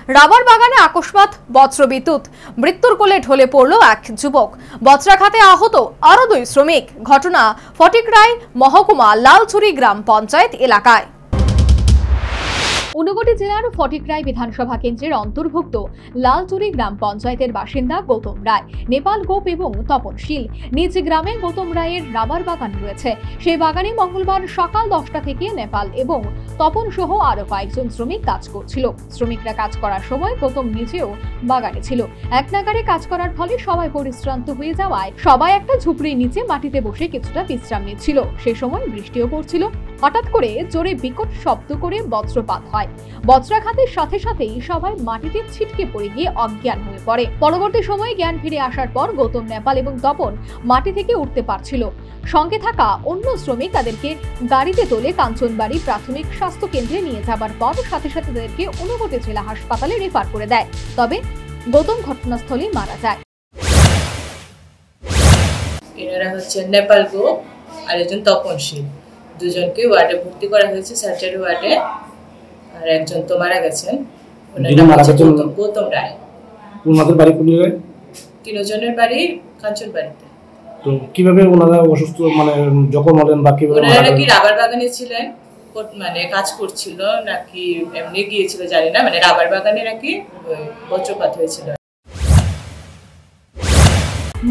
Rubber বাগানে আকস্মাত বজ্রবিদ্যুৎ, মৃত্যুর কোলে ঢলে পড়ল এক যুবক। বজ্রাঘাতে আহত আরো 2 শ্রমিক। ঘটনা ফটিকরায় মহকুমা লালচুরি গ্রাম পঞ্চায়েত এলাকায়। ঊনকোটি জেলার ফটিকরায় বিধানসভা কেন্দ্রের অন্তর্ভুক্ত লালচুরি গ্রাম পঞ্চায়েতের বাসিন্দা গৌতম রায় নেপাল গোপ এবং তপনশীল। নিজ গ্রামে গৌতম রায়ের রাবার বাগান রয়েছে। সেই বাগানে মঙ্গলবার সকাল 10টা থেকে নেপাল এবং তপন সহ আরো কয়েকজন শ্রমিক কাজ করছিল। শ্রমিকরা কাজ করার সময় গৌতম নিজেও বাগানে ছিল। এক নাগারে কাজ করার ফলে সবাই পরিশ্রান্ত হয়ে যাওয়ায় সবাই একটা ঝুপড়ির নিচে মাটিতে বসে কিছুটা বিশ্রাম নিচ্ছিল। সেই সময় বৃষ্টিও পড়ছিল। হঠাৎ করে জোরে বিকট শব্দ করে বজ্রপাত হয়। বজ্রাঘাতের সাথে সাথেই সবাই মাটিতে ছিটকে পড়ে গিয়ে অজ্ঞান হয়ে পড়ে। পরবর্তী সময়ে জ্ঞান ফিরে আসার পর গৌতম, নেপাল এবং তপন মাটি থেকে উঠতে পারছিল। সঙ্গে থাকা অন্য শ্রমিক তাদেরকে গাড়িতে তোলে কাঞ্চনবাড়ি প্রাথমিক স্বাস্থ্য কেন্দ্রে নিয়ে যাবার পর সাথে সাথে তাদেরকে ঊনকোটি জেলা হাসপাতালে রেফার করে দেয়। তবে গৌতম ঘটনাস্থলেই মারা যায়। এনারা হচ্ছে নেপাল গোপ আর একজন তপনশীল, দুজনকে ওয়ার্ডে ভর্তি করা হয়েছে, সার্জারি ওয়ার্ডে। আর একজন তো মারা গেছেন, গৌতম রায়। ওনাদের বাড়ি কোন জায়গায়? তিনজনের বাড়ি কাঞ্চনবাড়িতে। তো কিভাবে ওনারা অসুস্থ, মানে জখম হলেন বা কিভাবে? ওনারা কি রাবার বাগানে ছিলেন, মানে কাজ করছিল নাকি এমনি গিয়েছিল জানি না, মানে রাবার বাগানে নাকি বজ্রপাত হয়েছিল।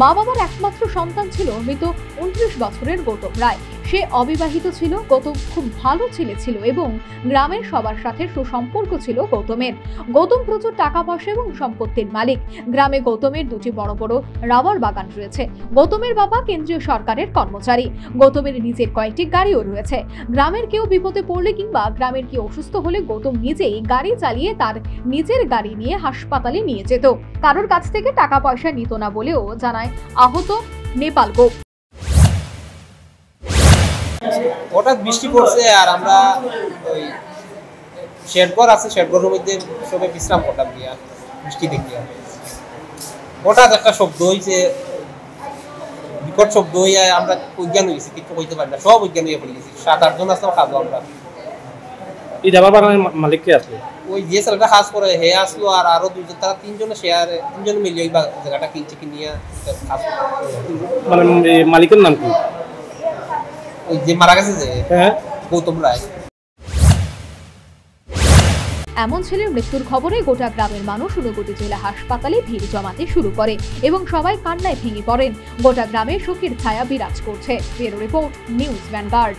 মা বাবার একমাত্র সন্তান ছিল মৃত 29 বছরের গৌতম রায়। সে অবিবাহিত ছিল। গৌতম খুব ভালো ছেলে ছিল এবং গ্রামের সবার সাথে সুসম্পর্ক ছিল গৌতমের। গৌতম প্রচুর টাকা পয়সা এবং সম্পত্তির মালিক। গ্রামে গৌতমের 2টি বড় বড় রাবার বাগান রয়েছে। গৌতমের বাবা কেন্দ্রীয় সরকারের কর্মচারী। গৌতমের নিজের কয়েকটি গাড়িও রয়েছে। গ্রামের কেউ বিপদে পড়লে কিংবা গ্রামের কেউ অসুস্থ হলে গৌতম নিজেই গাড়ি চালিয়ে তার নিজের গাড়ি নিয়ে হাসপাতালে নিয়ে যেত। কারোর কাছ থেকে টাকা পয়সা নিত না বলেও জানায় আহত নেপাল গোপ। হঠাৎ বৃষ্টি পড়ছে আর আমরা ওই শেডঘর আছে, শেডঘরের মধ্যে সবাই বিশ্রাম করতাম দিয়া বৃষ্টি দেখিয়া। হঠাৎ একটা শব্দ হয়েছে, বিকট শব্দ হইয়া আমরা অজ্ঞান হয়েছি, কিছু কইতে পারি না, সব অজ্ঞান হয়ে পড়ে গেছি। 7-8 জন আসলাম খাবো আমরা। এই রাবার বাগানের মালিক কে আসলো? ওই যে ছেলেটা কাজ করে হে আসলো, আর আরো 2জন, তারা 3জনে শেয়ারে 3জন মিলে ওই জায়গাটা কিনছে, কিনিয়া কাজ করে। মানে মালিকের নাম কি? ওই যে মারা গেছে যে গৌতম রায়। এমন ছেলের মৃত্যুর খবরে গোটা গ্রামের মানুষ ঊনকোটি জেলা হাসপাতালে ভিড় জমাতে শুরু করে এবং সবাই কান্নায় ভেঙে পড়েন। গোটা গ্রামে শোকের ছায়া বিরাজ করছে। Bureau report, news vanguard.